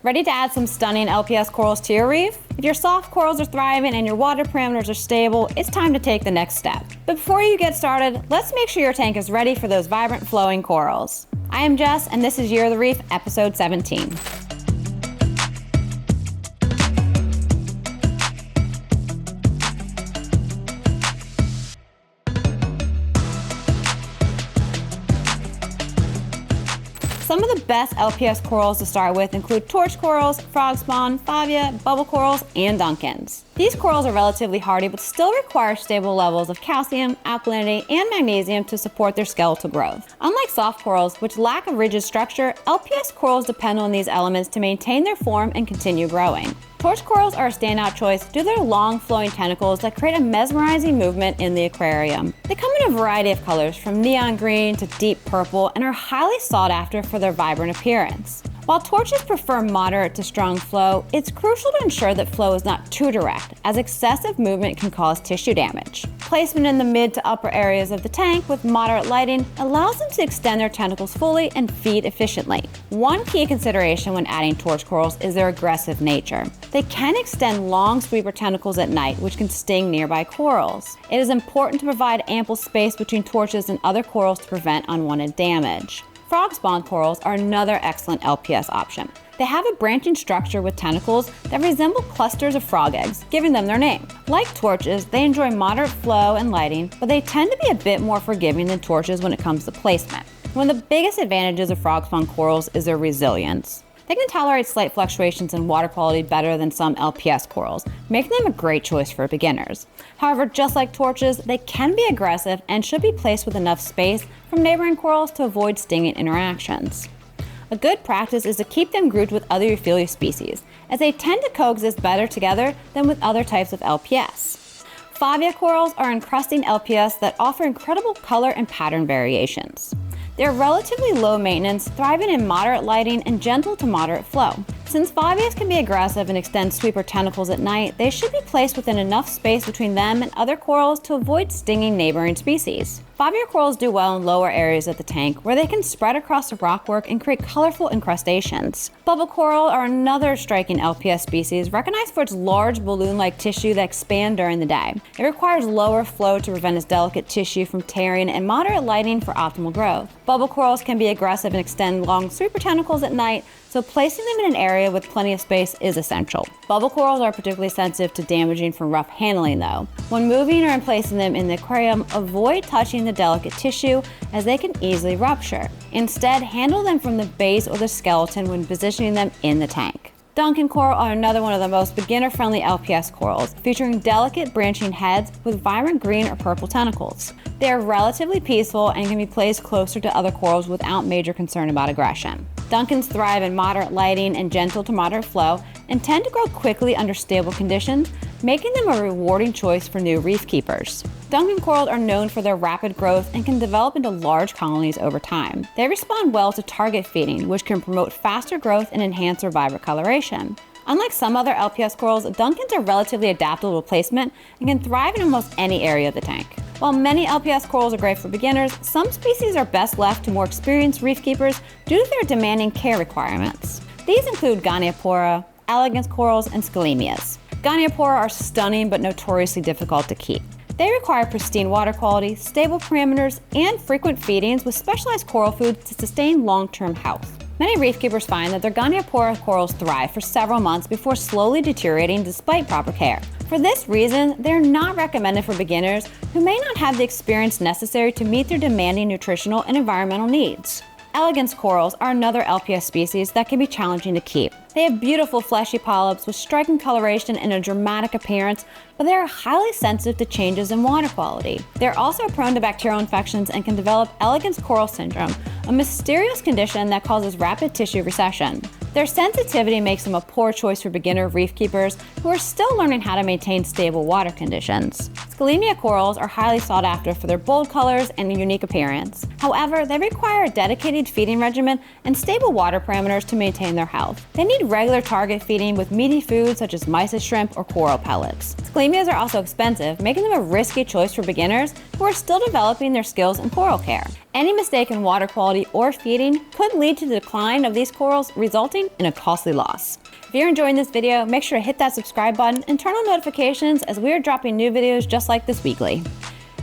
Ready to add some stunning LPS corals to your reef? If your soft corals are thriving and your water parameters are stable, it's time to take the next step. But before you get started, let's make sure your tank is ready for those vibrant flowing corals. I am Jess, and this is Year of the Reef, episode 17. Some of the best LPS corals to start with include torch corals, Frogspawn, Favia, bubble corals, and Duncans. These corals are relatively hardy but still require stable levels of calcium, alkalinity, and magnesium to support their skeletal growth. Unlike soft corals, which lack a rigid structure, LPS corals depend on these elements to maintain their form and continue growing. Torch corals are a standout choice due to their long flowing tentacles that create a mesmerizing movement in the aquarium. They come in a variety of colors from neon green to deep purple and are highly sought after for their vibrant appearance. While torches prefer moderate to strong flow, it's crucial to ensure that flow is not too direct, as excessive movement can cause tissue damage. Placement in the mid to upper areas of the tank with moderate lighting allows them to extend their tentacles fully and feed efficiently. One key consideration when adding torch corals is their aggressive nature. They can extend long sweeper tentacles at night, which can sting nearby corals. It is important to provide ample space between torches and other corals to prevent unwanted damage. Frogspawn corals are another excellent LPS option. They have a branching structure with tentacles that resemble clusters of frog eggs, giving them their name. Like torches, they enjoy moderate flow and lighting, but they tend to be a bit more forgiving than torches when it comes to placement. One of the biggest advantages of Frogspawn corals is their resilience. They can tolerate slight fluctuations in water quality better than some LPS corals, making them a great choice for beginners. However, just like torches, they can be aggressive and should be placed with enough space from neighboring corals to avoid stinging interactions. A good practice is to keep them grouped with other euphyllia species, as they tend to coexist better together than with other types of LPS. Favia corals are encrusting LPS that offer incredible color and pattern variations. They're relatively low maintenance, thriving in moderate lighting and gentle to moderate flow. Since Favias can be aggressive and extend sweeper tentacles at night, they should be placed within enough space between them and other corals to avoid stinging neighboring species. Favia corals do well in lower areas of the tank, where they can spread across the rockwork and create colorful incrustations. Bubble coral are another striking LPS species, recognized for its large balloon-like tissue that expand during the day. It requires lower flow to prevent its delicate tissue from tearing and moderate lighting for optimal growth. Bubble corals can be aggressive and extend long sweeper tentacles at night, so placing them in an area with plenty of space is essential. Bubble corals are particularly sensitive to damaging from rough handling though. When moving or placing them in the aquarium, avoid touching the delicate tissue as they can easily rupture. Instead, handle them from the base or the skeleton when positioning them in the tank. Duncan coral are another one of the most beginner-friendly LPS corals, featuring delicate branching heads with vibrant green or purple tentacles. They are relatively peaceful and can be placed closer to other corals without major concern about aggression. Duncans thrive in moderate lighting and gentle to moderate flow and tend to grow quickly under stable conditions, making them a rewarding choice for new reef keepers. Duncan corals are known for their rapid growth and can develop into large colonies over time. They respond well to target feeding, which can promote faster growth and enhance their vibrant coloration. Unlike some other LPS corals, Duncans are relatively adaptable to placement and can thrive in almost any area of the tank. While many LPS corals are great for beginners, some species are best left to more experienced reef keepers due to their demanding care requirements. These include Goniopora, elegance corals, and Scalemias. Goniopora are stunning but notoriously difficult to keep. They require pristine water quality, stable parameters, and frequent feedings with specialized coral food to sustain long-term health. Many reef keepers find that their Goniopora corals thrive for several months before slowly deteriorating despite proper care. For this reason, they're not recommended for beginners who may not have the experience necessary to meet their demanding nutritional and environmental needs. Elegance corals are another LPS species that can be challenging to keep. They have beautiful fleshy polyps with striking coloration and a dramatic appearance, but they are highly sensitive to changes in water quality. They're also prone to bacterial infections and can develop elegance coral syndrome, a mysterious condition that causes rapid tissue recession. Their sensitivity makes them a poor choice for beginner reef keepers who are still learning how to maintain stable water conditions. Scalemia corals are highly sought after for their bold colors and unique appearance. However, they require a dedicated feeding regimen and stable water parameters to maintain their health. They need regular target feeding with meaty foods such as mysis shrimp or coral pellets. Scalemias are also expensive, making them a risky choice for beginners who are still developing their skills in coral care. Any mistake in water quality or feeding could lead to the decline of these corals, resulting in and a costly loss. If you're enjoying this video, make sure to hit that subscribe button and turn on notifications as we are dropping new videos just like this weekly.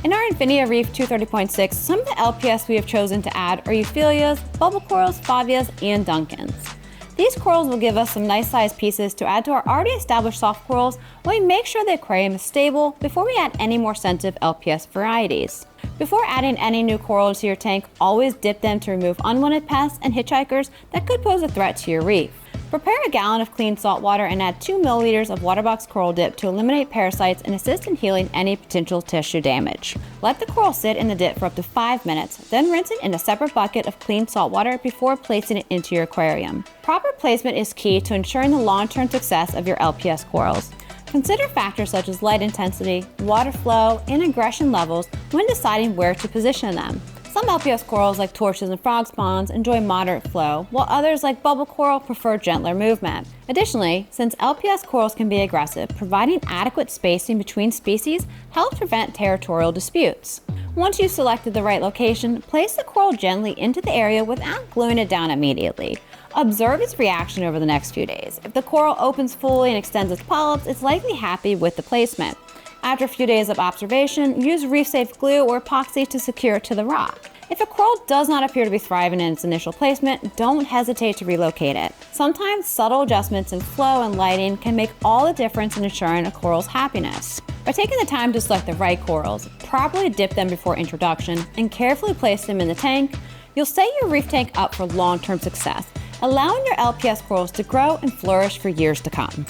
In our Infinia Reef 230.6, some of the LPS we have chosen to add are Euphyllias, bubble corals, Favias, and Duncans. These corals will give us some nice sized pieces to add to our already established soft corals while we make sure the aquarium is stable before we add any more sensitive LPS varieties. Before adding any new corals to your tank, always dip them to remove unwanted pests and hitchhikers that could pose a threat to your reef. Prepare a gallon of clean salt water and add 2 milliliters of Waterbox coral dip to eliminate parasites and assist in healing any potential tissue damage. Let the coral sit in the dip for up to 5 minutes, then rinse it in a separate bucket of clean salt water before placing it into your aquarium. Proper placement is key to ensuring the long-term success of your LPS corals. Consider factors such as light intensity, water flow, and aggression levels when deciding where to position them. Some LPS corals like torches and frogspawns enjoy moderate flow, while others like bubble coral prefer gentler movement. Additionally, since LPS corals can be aggressive, providing adequate spacing between species helps prevent territorial disputes. Once you've selected the right location, place the coral gently into the area without gluing it down immediately. Observe its reaction over the next few days. If the coral opens fully and extends its polyps, it's likely happy with the placement. After a few days of observation, use reef-safe glue or epoxy to secure it to the rock. If a coral does not appear to be thriving in its initial placement, don't hesitate to relocate it. Sometimes subtle adjustments in flow and lighting can make all the difference in ensuring a coral's happiness. By taking the time to select the right corals, properly dip them before introduction, and carefully place them in the tank, you'll set your reef tank up for long-term success, allowing your LPS corals to grow and flourish for years to come.